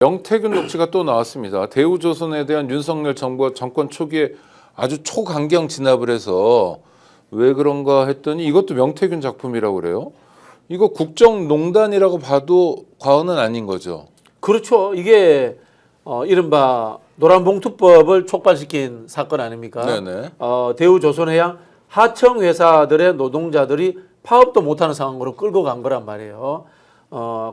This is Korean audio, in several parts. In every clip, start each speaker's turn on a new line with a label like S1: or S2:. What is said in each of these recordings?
S1: 명태균 녹취가 또 나왔습니다. 대우조선에 대한 윤석열 정부가 정권 초기에 아주 초강경 진압을 해서 왜 그런가 했더니 이것도 명태균 작품이라고 그래요. 이거 국정농단이라고 봐도 과언은 아닌 거죠.
S2: 그렇죠. 이게 이른바 노란봉투법을 촉발시킨 사건 아닙니까?
S1: 네네.
S2: 대우조선해양 하청 회사들의 노동자들이 파업도 못하는 상황으로 끌고 간 거란 말이에요.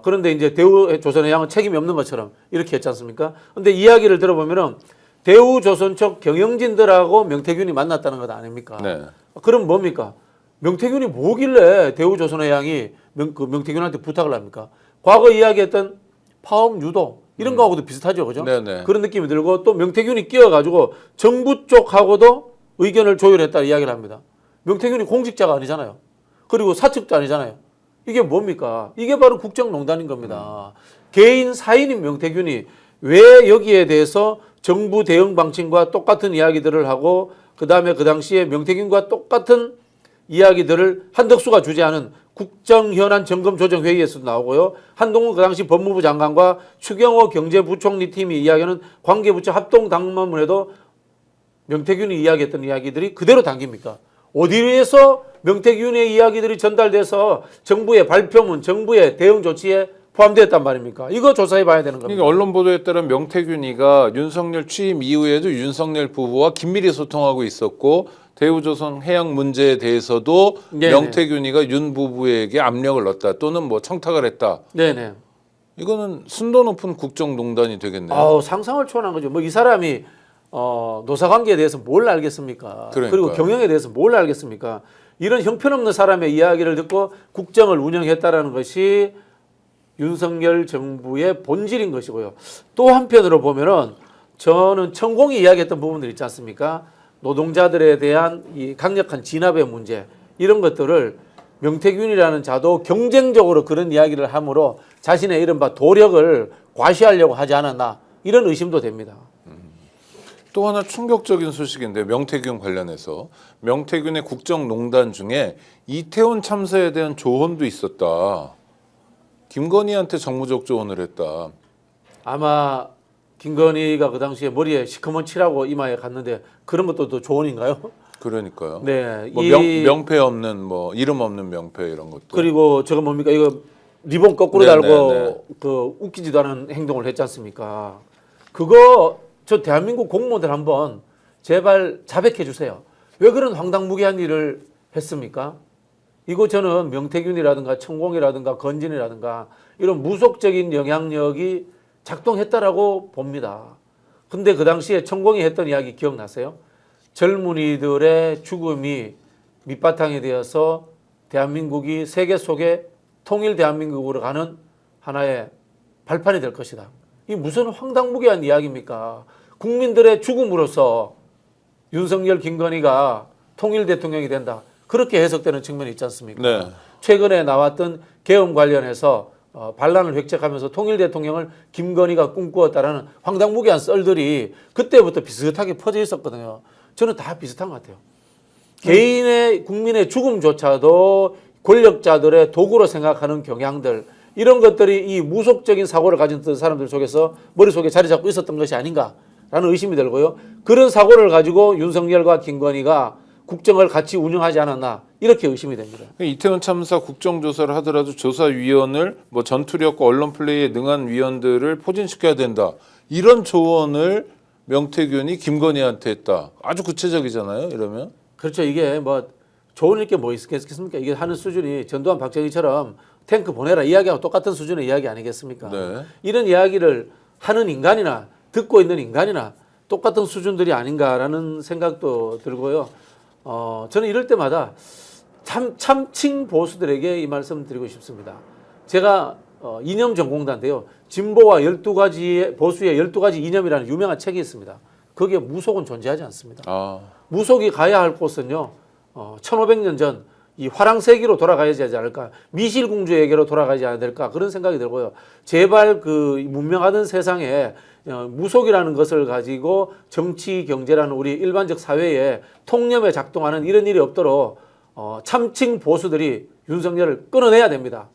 S2: 그런데 이제 대우조선해양은 책임이 없는 것처럼 이렇게 했지 않습니까? 근데 이야기를 들어보면은 대우조선 쪽 경영진들하고 명태균이 만났다는 것 아닙니까?
S1: 네.
S2: 그럼 뭡니까? 명태균이 뭐길래 대우조선해양이 명태균한테 부탁을 합니까? 과거 이야기했던 파업 유도 이런 거하고도 비슷하죠, 그죠?
S1: 네네.
S2: 그런 느낌이 들고 또 명태균이 끼어가지고 정부 쪽하고도 의견을 조율했다 이야기를 합니다. 명태균이 공직자가 아니잖아요. 그리고 사측도 아니잖아요. 이게 뭡니까? 이게 바로 국정농단인 겁니다. 개인 사인인 명태균이 왜 여기에 대해서 정부 대응 방침과 똑같은 이야기들을 하고 그다음에 그 당시에 명태균과 똑같은 이야기들을 한덕수가 주재하는 국정현안 점검조정회의에서도 나오고요. 한동훈 그 당시 법무부 장관과 추경호 경제부총리 팀이 이야기하는 관계부처 합동당론문에도 명태균이 이야기했던 이야기들이 그대로 담깁니까? 어디에서 명태균의 이야기들이 전달돼서 정부의 발표문, 정부의 대응 조치에 포함되었단 말입니까? 이거 조사해 봐야 되는 겁니다.
S1: 그러니까 언론 보도에 따른 명태균이가 윤석열 취임 이후에도 윤석열 부부와 긴밀히 소통하고 있었고 대우조선 해양 문제에 대해서도
S2: 네네.
S1: 명태균이가 윤 부부에게 압력을 넣었다 또는 뭐 청탁을 했다.
S2: 네네.
S1: 이거는 순도 높은 국정농단이 되겠네요.
S2: 아우, 상상을 초월한 거죠. 뭐 이 사람이 노사관계에 대해서 뭘 알겠습니까?
S1: 그러니까요.
S2: 그리고 경영에 대해서 뭘 알겠습니까? 이런 형편없는 사람의 이야기를 듣고 국정을 운영했다라는 것이 윤석열 정부의 본질인 것이고요. 또 한편으로 보면은 저는 천공이 이야기했던 부분들 있지 않습니까? 노동자들에 대한 이 강력한 진압의 문제 이런 것들을 명태균이라는 자도 경쟁적으로 그런 이야기를 함으로 자신의 이른바 도력을 과시하려고 하지 않았나 이런 의심도 됩니다.
S1: 또 하나 충격적인 소식인데 명태균 관련해서 명태균의 국정농단 중에 이태원 참사에 대한 조언도 있었다. 김건희한테 정무적 조언을 했다.
S2: 아마 김건희가 그 당시에 머리에 시커먼 칠하고 이마에 갔는데 그런 것도 또 조언인가요?
S1: 그러니까요.
S2: 네.
S1: 뭐 명패 없는 뭐 이름 없는 명패 이런 것도.
S2: 그리고 저거 뭡니까? 이거 리본 거꾸로
S1: 네,
S2: 달고
S1: 네, 네.
S2: 그 웃기지도 않은 행동을 했지 않습니까? 그거 저 대한민국 공무원들 한번 제발 자백해 주세요. 왜 그런 황당무계한 일을 했습니까? 이거 저는 명태균이라든가 천공이라든가 건진이라든가 이런 무속적인 영향력이 작동했다라고 봅니다. 근데 그 당시에 천공이 했던 이야기 기억나세요? 젊은이들의 죽음이 밑바탕이 되어서 대한민국이 세계 속에 통일 대한민국으로 가는 하나의 발판이 될 것이다. 이 무슨 황당무계한 이야기입니까? 국민들의 죽음으로써 윤석열, 김건희가 통일 대통령이 된다. 그렇게 해석되는 측면이 있지 않습니까?
S1: 네.
S2: 최근에 나왔던 계엄 관련해서 반란을 획책하면서 통일 대통령을 김건희가 꿈꾸었다라는 황당무계한 썰들이 그때부터 비슷하게 퍼져 있었거든요. 저는 다 비슷한 것 같아요. 개인의 국민의 죽음조차도 권력자들의 도구로 생각하는 경향들 이런 것들이 이 무속적인 사고를 가진 사람들 속에서 머릿속에 자리 잡고 있었던 것이 아닌가라는 의심이 들고요. 그런 사고를 가지고 윤석열과 김건희가 국정을 같이 운영하지 않았나 이렇게 의심이 됩니다.
S1: 이태원 참사 국정조사를 하더라도 조사위원을 뭐 전투력과 언론 플레이에 능한 위원들을 포진시켜야 된다. 이런 조언을 명태균이 김건희한테 했다. 아주 구체적이잖아요. 이러면.
S2: 그렇죠. 이게 뭐 좋은 게 뭐 있겠습니까? 이게 하는 수준이 전두환 박정희처럼 탱크 보내라 이야기하고 똑같은 수준의 이야기 아니겠습니까?
S1: 네.
S2: 이런 이야기를 하는 인간이나 듣고 있는 인간이나 똑같은 수준들이 아닌가라는 생각도 들고요. 저는 이럴 때마다 참칭 보수들에게 이 말씀 드리고 싶습니다. 제가 이념 전공자인데요. 진보와 12가지의 보수의 12가지 이념이라는 유명한 책이 있습니다. 거기에 무속은 존재하지 않습니다. 무속이 가야 할 곳은요. 1500년 전 이 화랑세기로 돌아가야지 하지 않을까. 미실공주에게로 돌아가지 않아야 될까. 그런 생각이 들고요. 제발 그 문명하던 세상에 무속이라는 것을 가지고 정치, 경제라는 우리 일반적 사회에 통념에 작동하는 이런 일이 없도록 참칭 보수들이 윤석열을 끊어내야 됩니다.